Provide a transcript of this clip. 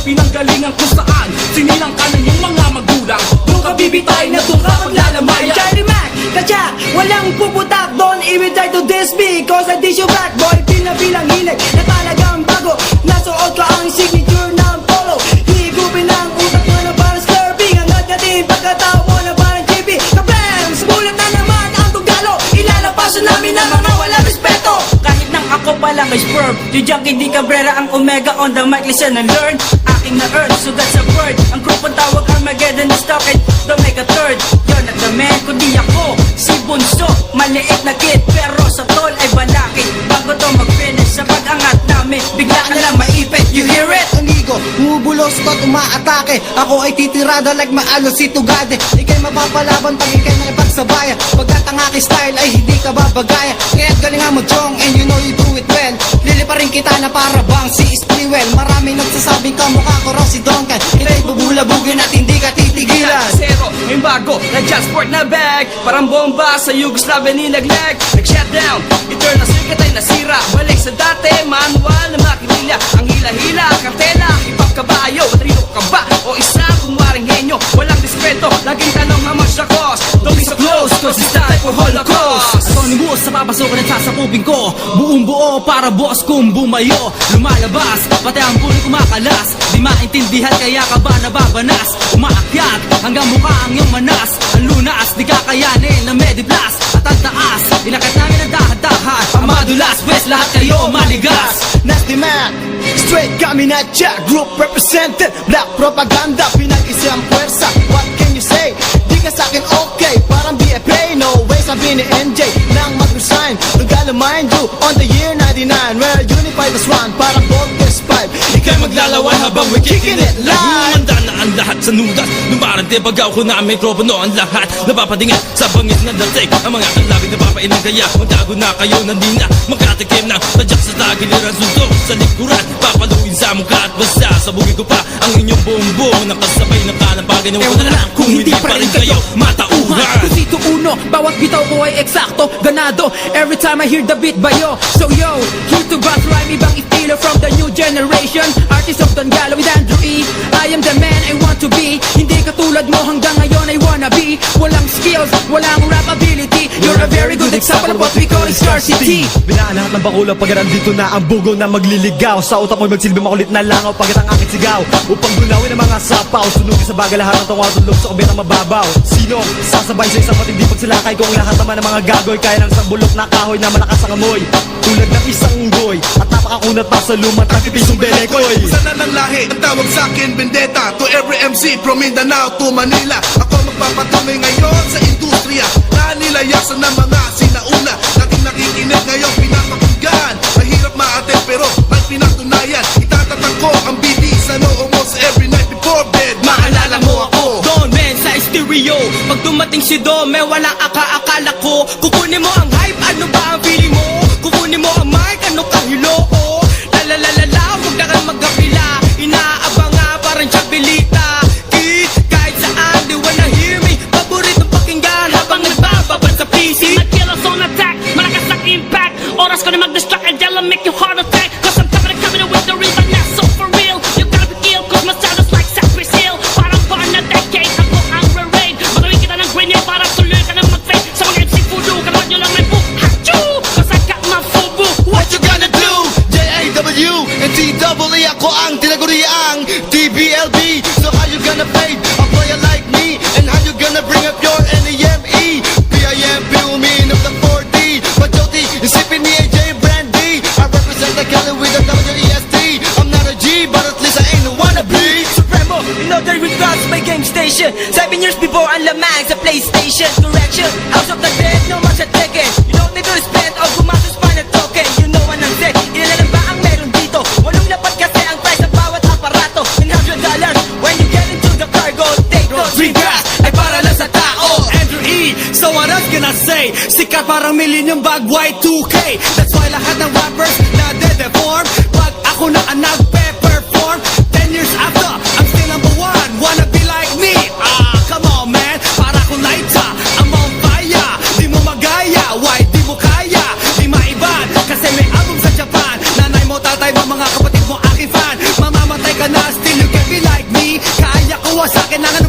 pinanggalingan kung saan sinilang ka ng iyong mga magulang. Doon ka bibitay na doon ka maglalamayan. Charlie Mac, katya, walang puputak. Don't even try to diss me, cause I dish you back. Boy, pinabilang hilig na talagang bago. Nasuot ka ang signature ng polo. Higupin ang utak mo na parang slurping. Ang nagdating pagkatao mo na parang JP. Kaplams, mulat na naman ang tugalo. Ilalapasan namin ang mga wala respeto. Kahit nang ako palang ay sperm, yung Junkie Di Cabrera ang Omega on the mic. Listen and learn, aking na earth, so that's a word. Ang grupong tawag Armageddon is stock and don't make a third. You're not the man, kundi ako, si Bunso. Maliit na kid, pero sa tol ay balakid. Bago to mag-finish sa pag-angat namin, bigla ka lang maipit, you hear it? Ang ligo, bumubulos ba't umaatake? Ako ay titirada like maalo si Tugade. Ika'y mapapalaban pag ika'y nakipagsabayan. Pagkat ang aking style ay hindi ka babagaya. Kaya't galing nga mag-chong and you know you do it well. Liliparin kita na para bang si Spriwell. Maraming nagsasabing kamukha ko raw si Duncan. Ika'y bubulabugin at hindi ka titigilan. Zero, yung bago na Jansport na bag. Parang bomba sa Yugoslavia nilaglag. Nag-shutdown, eternal sikat ay nasira. Balik sa dati, manual na makinilya. Ang hila-hila, kartela, hip-hop kabayo. Matrino ka ba? O isang kunwaring henyo. Walang dispeto, laging tanong how much the cost. Don't be so close, cause it's time for Holocaust. Anonymous sa papasokan at sasapupin ko. Buong buo para boss kong bumayo. Lumalabas, pati ang puno kumakalas. Di maintindihan kaya ka ba nababanas? Umaakyat hanggang mukha ang iyong manas. Ang lunas, di kakayanin na Mediplas. At ang taas, ilakat namin ang dahan-dahan. Ang madulas, west, lahat kayo maligas. Nasty man, straight kami na Jack Group represented. Black propaganda, pinag-isi ang puwersa. What can you say? Di ka sa'kin okay, parang BFA. No way, sabi ni NJ nang mag-resign. Regalo mind you on the year 99. Where unified as one, parang Voltes 5. Ika'y maglalawan habang we're kicking it live. Humanda na ang lahat sa nudas. Lumarante pagaw ko na ang mikropono. Ang lahat napapatingin sa bangis na dating. Ang mga kalabing napapainom kaya magtago na kayo na di na magkatikim ng tadyak sa tagiliran. Sundo sa likuran, papaluin sa mukha at basta sabugin ko pa ang inyong buong nakasabay ng kalampagan. Ewan ko na lang kung hindi pa rin kayo matauhan. Kusito uno, bawat bitaw ko ay eksakto, ganado. Every time I hear the beat bayo. So yo, here to bass rhyme, ibang estilo from the new generation. Artist of Don Galo with Andrew E. I am the man I want to be. Hindi katulad mo hanggang ngayon I wanna be. Walang skills, walang rap ability. You're a very good example of what we call scarcity. Binaan lahat ng bakulap pag nandito na ang bugo na magliligaw. Sa utak mo'y magsilbi makulit na langaw pagkat ang aking sigaw. Upang gunawin ang mga sapaw, sunugin sa bagay lahat ng tungwa tulog sa kubera mababaw. Sino sasabay sa isang matindi pagsilakay kung lahat naman ng mga gagoy kaya ng isang bulok na kahoy na malakas ang amoy. Tulad ng isang unggoy at napakakunat pa sa lumat ng pipisong belekoy. Sana ng lahi, ang tawag sa'kin Vendetta. To every MC from Mindanao to Manila. Ako magpapatuloy ngayon sa industriya. Nanilayasan ng mga sinauna. Dating nakikinig ngayon pinapakinggan. Mahirap maaten pero may pinatunayan. Itatatak ko ang BD sa noo mo sa every night before bed. Maalala mo ako, Don Men sa stereo. Pag dumating si Dome, walang akala ko. Kukunin mo ang hype, ano ba ang feeling mo? Kukunin mo ang mic, ano kahilo ko? Lalalalala, huwag na kang magkapila. Inaabang nga parang Chabilita. Kid, kahit saan, di wanna hear me. Paboritong pakinggan habang nagbababad sa PC. My killer's on attack, malakas ang impact. Oras ko na mag-distract and yell make you heart attack. Cause I'm coming with the real, but not so for real. You gotta be ill, cause my style is like Cypress Hill. Parang born na decade, ako ang re-raid. Magawin kita ng grenade para tuloy ka ng mag-fade. Sa mga MC voodoo, kalawad nyo lang may book. Hachoo! Cause I got my fubu. What you gonna do? J-A-W and T-double-E. Ako ang tinaguriang TBLB. So how you gonna fade a player like me? And how you gonna bring up your NEME? P-I-M-P, mean of the 4D. But Jody, you sipping me AJ Brandy. I represent the Cali with the W-E-S-T. I'm not a G, but at least I ain't a wannabe. Supremo, you know they regards my game station. 7 years before ang lamang sa PlayStation. Correction, House of the Dead, no mas at Tekken. You don't need to respect o gumastos pa na token. You know what I'm saying, ilan ba ang meron dito? Walong lapat kasi ang price ng bawat aparato. $100 when you get into the cargo. Take those regards, ay para lang sa tao. Andrew E, so what else can I say? Sikat parang Millennium Bag Y2K. That's why lahat ng rappers na de-deform. Pag ako na ang nagpe-perform 10 years after, I'm still number one. Wanna be like me? Come on man, para akong lighter. I'm on fire, di mo magaya. Why di mo kaya? Di maiban, kasi may album sa Japan. Nanay mo, tatay mo, mga kapatid mo, aking fan. Mamamatay ka na, still you get sa akin ang